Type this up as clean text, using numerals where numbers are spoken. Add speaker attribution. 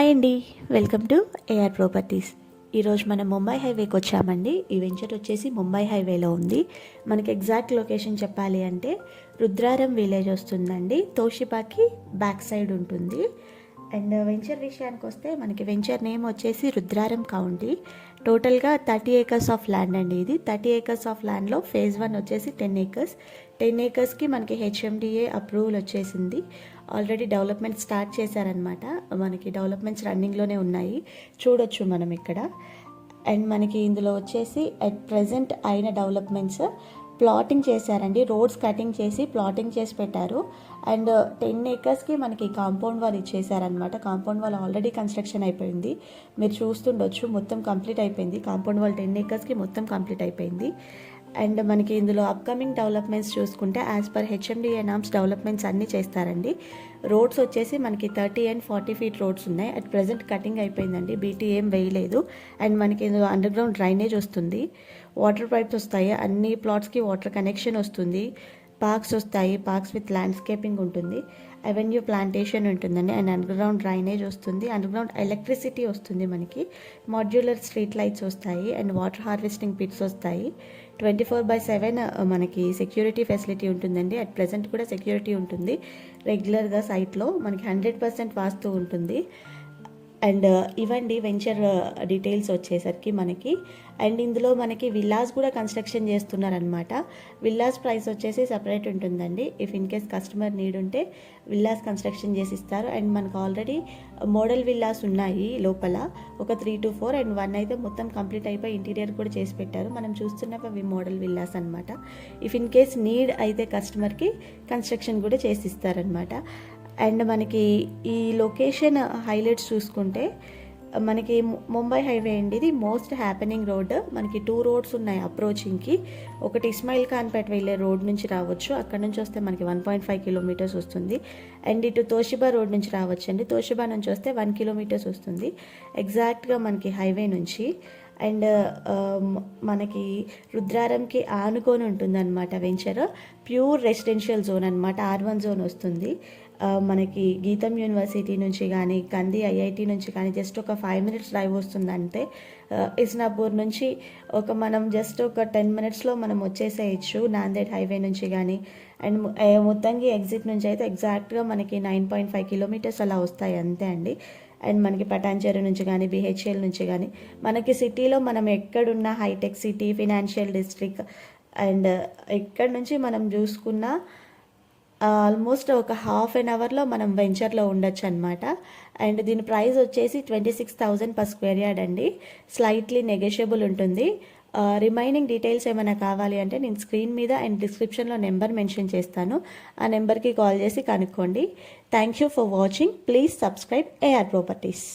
Speaker 1: Hi అండి, welcome to AR properties. ఈరోజు మనం ముంబై హైవేకి వచ్చామండి. ఈ వెంచర్ వచ్చేసి ముంబై హైవేలో ఉంది. మనకి ఎగ్జాక్ట్ లొకేషన్ చెప్పాలి అంటే రుద్రారం విలేజ్ వస్తుందండి. తోషిబాకి బ్యాక్ సైడ్ ఉంటుంది. అండ్ వెంచర్ విషయానికి వస్తే మనకి వెంచర్ నేమ్ వచ్చేసి రుద్రారం కౌంటీ. టోటల్గా 30 acres ఆఫ్ ల్యాండ్ అండి. ఇది 30 acres ఆఫ్ ల్యాండ్లో ఫేజ్ 1 వచ్చేసి 10 acres. 10 acresకి మనకి హెచ్ఎండిఏ అప్రూవల్ వచ్చేసింది. ఆల్రెడీ డెవలప్మెంట్ స్టార్ట్ చేశారనమాట. మనకి డెవలప్మెంట్స్ రన్నింగ్లోనే ఉన్నాయి, చూడొచ్చు మనం ఇక్కడ. అండ్ మనకి ఇందులో వచ్చేసి అట్ ప్రజెంట్ అయిన డెవలప్మెంట్స్ ప్లాటింగ్ చేశారండి. రోడ్స్ కటింగ్ చేసి ప్లాటింగ్ చేసి పెట్టారు. అండ్ 10 acresకి మనకి కాంపౌండ్ వాల్ ఇచ్చేసారనమాట. కాంపౌండ్ వాల్ ఆల్రెడీ కన్స్ట్రక్షన్ అయిపోయింది, మీరు చూస్తుండొచ్చు. మొత్తం కంప్లీట్ అయిపోయింది. కాంపౌండ్ వాల్ 10 acresకి మొత్తం కంప్లీట్ అయిపోయింది. అండ్ మనకి ఇందులో అప్కమింగ్ డెవలప్మెంట్స్ చూసుకుంటే as per HMDA norms developments అన్నీ చేస్తారండి. రోడ్స్ వచ్చేసి మనకి 30 and 40 feet రోడ్స్ ఉన్నాయి. అట్ ప్రజెంట్ కటింగ్ అయిపోయిందండి, బీటీ ఏం వేయలేదు. అండ్ మనకి ఇందులో అండర్ గ్రౌండ్ డ్రైనేజ్ వస్తుంది, వాటర్ పైప్స్ వస్తాయి, అన్ని ప్లాట్స్కి వాటర్ కనెక్షన్ వస్తుంది, పార్క్స్ వస్తాయి, పార్క్స్ విత్ ల్యాండ్స్కేపింగ్ ఉంటుంది, అవెన్యూ ప్లాంటేషన్ ఉంటుందండి. అండ్ అండర్ గ్రౌండ్ డ్రైనేజ్ వస్తుంది, అండర్ గ్రౌండ్ ఎలక్ట్రిసిటీ వస్తుంది, మనకి మాడ్యులర్ స్ట్రీట్ లైట్స్ వస్తాయి, అండ్ వాటర్ హార్వెస్టింగ్ పిట్స్ వస్తాయి. 24/7 మనకి సెక్యూరిటీ ఫెసిలిటీ ఉంటుందండి. అట్ ప్రజెంట్ కూడా సెక్యూరిటీ ఉంటుంది రెగ్యులర్గా సైట్లో. మనకి 100% వాస్తు ఉంటుంది. అండ్ ఇవండి వెంచర్ డీటెయిల్స్ వచ్చేసరికి మనకి. అండ్ ఇందులో మనకి విల్లాస్ కూడా కన్స్ట్రక్షన్ చేస్తున్నారనమాట. విల్లాస్ ప్రైస్ వచ్చేసి సపరేట్ ఉంటుందండి. If in case customer need ఉంటే విల్లాస్ కన్స్ట్రక్షన్ చేసి ఇస్తారు. అండ్ మనకు ఆల్రెడీ మోడల్ విల్లాస్ ఉన్నాయి లోపల, ఒక 3 to 4, అండ్ 1 అయితే మొత్తం కంప్లీట్ అయిపోయి ఇంటీరియర్ కూడా చేసి పెట్టారు. మనం చూస్తున్నవి అవి మోడల్ విల్లాస్ అనమాట. ఇఫ్ ఇన్ కేస్ నీడ్ అయితే కస్టమర్కి కన్స్ట్రక్షన్ కూడా చేసి ఇస్తారనమాట. అండ్ మనకి ఈ లొకేషన్ హైలైట్స్ చూసుకుంటే మనకి ముంబై హైవే అండి. ఇది మోస్ట్ హ్యాపెనింగ్ రోడ్. మనకి 2 roads ఉన్నాయి అప్రోచింగ్కి. ఒకటి ఇస్మాయిల్ ఖాన్పేట వెళ్ళే రోడ్ నుంచి రావచ్చు, అక్కడ నుంచి వస్తే మనకి 1.5 kilometers వస్తుంది. అండ్ ఇటు తోషిబా రోడ్ నుంచి రావచ్చు అండి. తోషిబా నుంచి వస్తే 1 kilometers వస్తుంది ఎగ్జాక్ట్గా మనకి హైవే నుంచి. అండ్ మనకి రుద్రారంకి ఆనుకొని ఉంటుంది అనమాట వెంచర్. ప్యూర్ రెసిడెన్షియల్ జోన్ అనమాట, R1 జోన్ వస్తుంది. మనకి గీతం యూనివర్సిటీ నుంచి కానీ, కంది ఐఐటి నుంచి కానీ జస్ట్ ఒక 5 minutes డ్రైవ్ వస్తుందంటే, ఇస్నాపూర్ నుంచి మనం జస్ట్ ఒక 10 minutesలో మనం వచ్చేసేయచ్చు నాందేడ్ హైవే నుంచి కానీ. అండ్ మొత్తంగా ఎగ్జిట్ నుంచి అయితే ఎగ్జాక్ట్గా మనకి 9.5 kilometers అలా వస్తాయి అంతే అండి. అండ్ మనకి పటాన్చెరు నుంచి కానీ, బిహెచ్ఎల్ నుంచి కానీ, మనకి సిటీలో మనం ఎక్కడున్న హైటెక్ సిటీ, ఫినాన్షియల్ డిస్ట్రిక్ట్, అండ్ ఎక్కడి నుంచి మనం చూసుకున్న ఆల్మోస్ట్ ఒక 1/2 hourలో మనం వెంచర్లో ఉండొచ్చు అనమాట. అండ్ దీని ప్రైస్ వచ్చేసి 26,000 per square yard అండి. స్లైట్లీ నెగోషియబుల్ ఉంటుంది. రిమైనింగ్ డీటెయిల్స్ ఏమైనా కావాలి అంటే నేను స్క్రీన్ మీద అండ్ డిస్క్రిప్షన్లో నెంబర్ మెన్షన్ చేస్తాను, ఆ నెంబర్కి కాల్ చేసి కనుక్కోండి. Thank you for watching. Please subscribe AR properties.